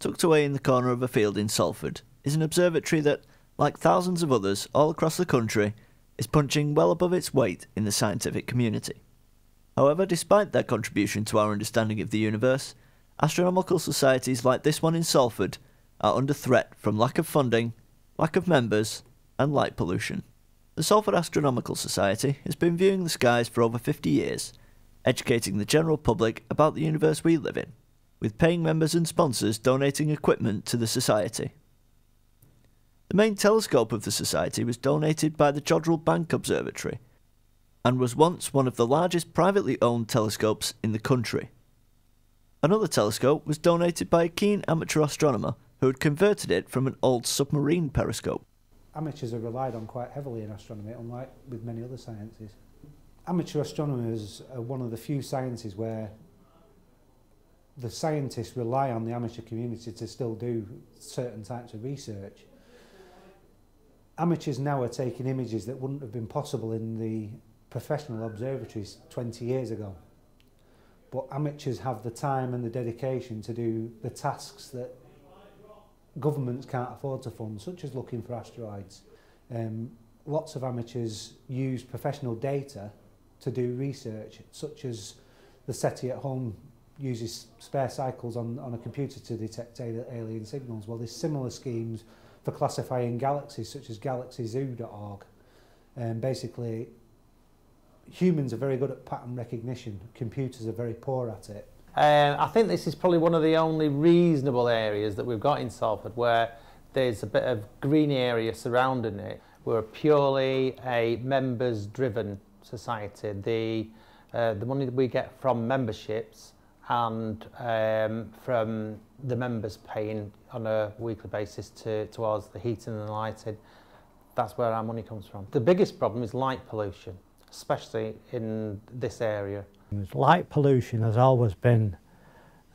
tucked away in the corner of a field in Salford, is an observatory that, like thousands of others all across the country, is punching well above its weight in the scientific community. However, despite their contribution to our understanding of the universe, astronomical societies like this one in Salford are under threat from lack of funding, lack of members, and light pollution. The Salford Astronomical Society has been viewing the skies for over 50 years, educating the general public about the universe we live in, with paying members and sponsors donating equipment to the society. The main telescope of the society was donated by the Jodrell Bank Observatory, and was once one of the largest privately owned telescopes in the country. Another telescope was donated by a keen amateur astronomer who had converted it from an old submarine periscope. Amateurs are relied on quite heavily in astronomy, unlike with many other sciences. Amateur astronomers are one of the few sciences where the scientists rely on the amateur community to still do certain types of research. Amateurs now are taking images that wouldn't have been possible in the professional observatories 20 years ago. But amateurs have the time and the dedication to do the tasks that governments can't afford to fund, such as looking for asteroids. Lots of amateurs use professional data to do research, such as the SETI at home uses spare cycles on a computer to detect alien signals. Well, there's similar schemes for classifying galaxies, such as galaxyzoo.org. Basically, humans are very good at pattern recognition, computers are very poor at it. I think this is probably one of the only reasonable areas that we've got in Salford where there's a bit of green area surrounding it. We're purely a members-driven society. The money that we get from memberships and from the members paying on a weekly basis towards the heating and the lighting, that's where our money comes from. The biggest problem is light pollution, especially in this area. Light pollution has always been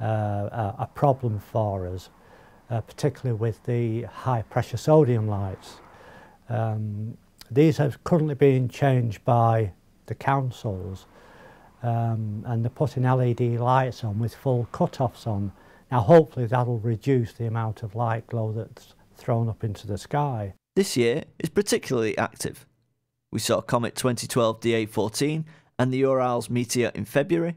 a problem for us, particularly with the high pressure sodium lights. These are currently being changed by the councils, and they're putting LED lights on with full cut-offs on. Now hopefully that'll reduce the amount of light glow that's thrown up into the sky. This year is particularly active. We saw Comet 2012 D814 and the Urals meteor in February.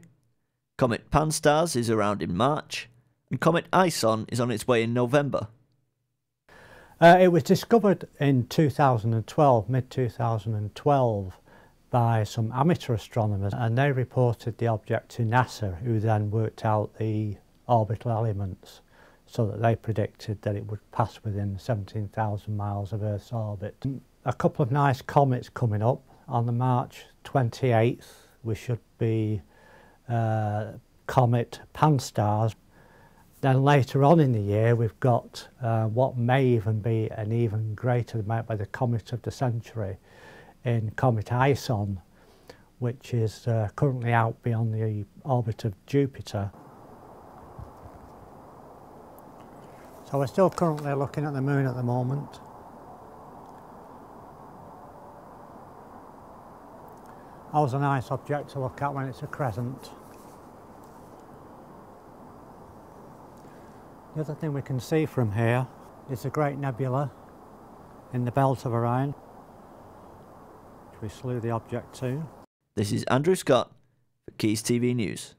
Comet Pan-STARRS is around in March, and Comet ISON is on its way in November. It was discovered in 2012, mid-2012, by some amateur astronomers, and they reported the object to NASA, who then worked out the orbital elements so that they predicted that it would pass within 17,000 miles of Earth's orbit. A couple of nice comets coming up. On the March 28th we should be Comet Pan-STARRS. Then later on in the year we've got what may even be an even greater amount by the comet of the century in Comet ISON, which is currently out beyond the orbit of Jupiter. So we're still currently looking at the moon at the moment. Always a nice object to look at when it's a crescent. The other thing we can see from here is a great nebula in the belt of Orion, which we slew the object to. This is Andrew Scott for Keys TV News.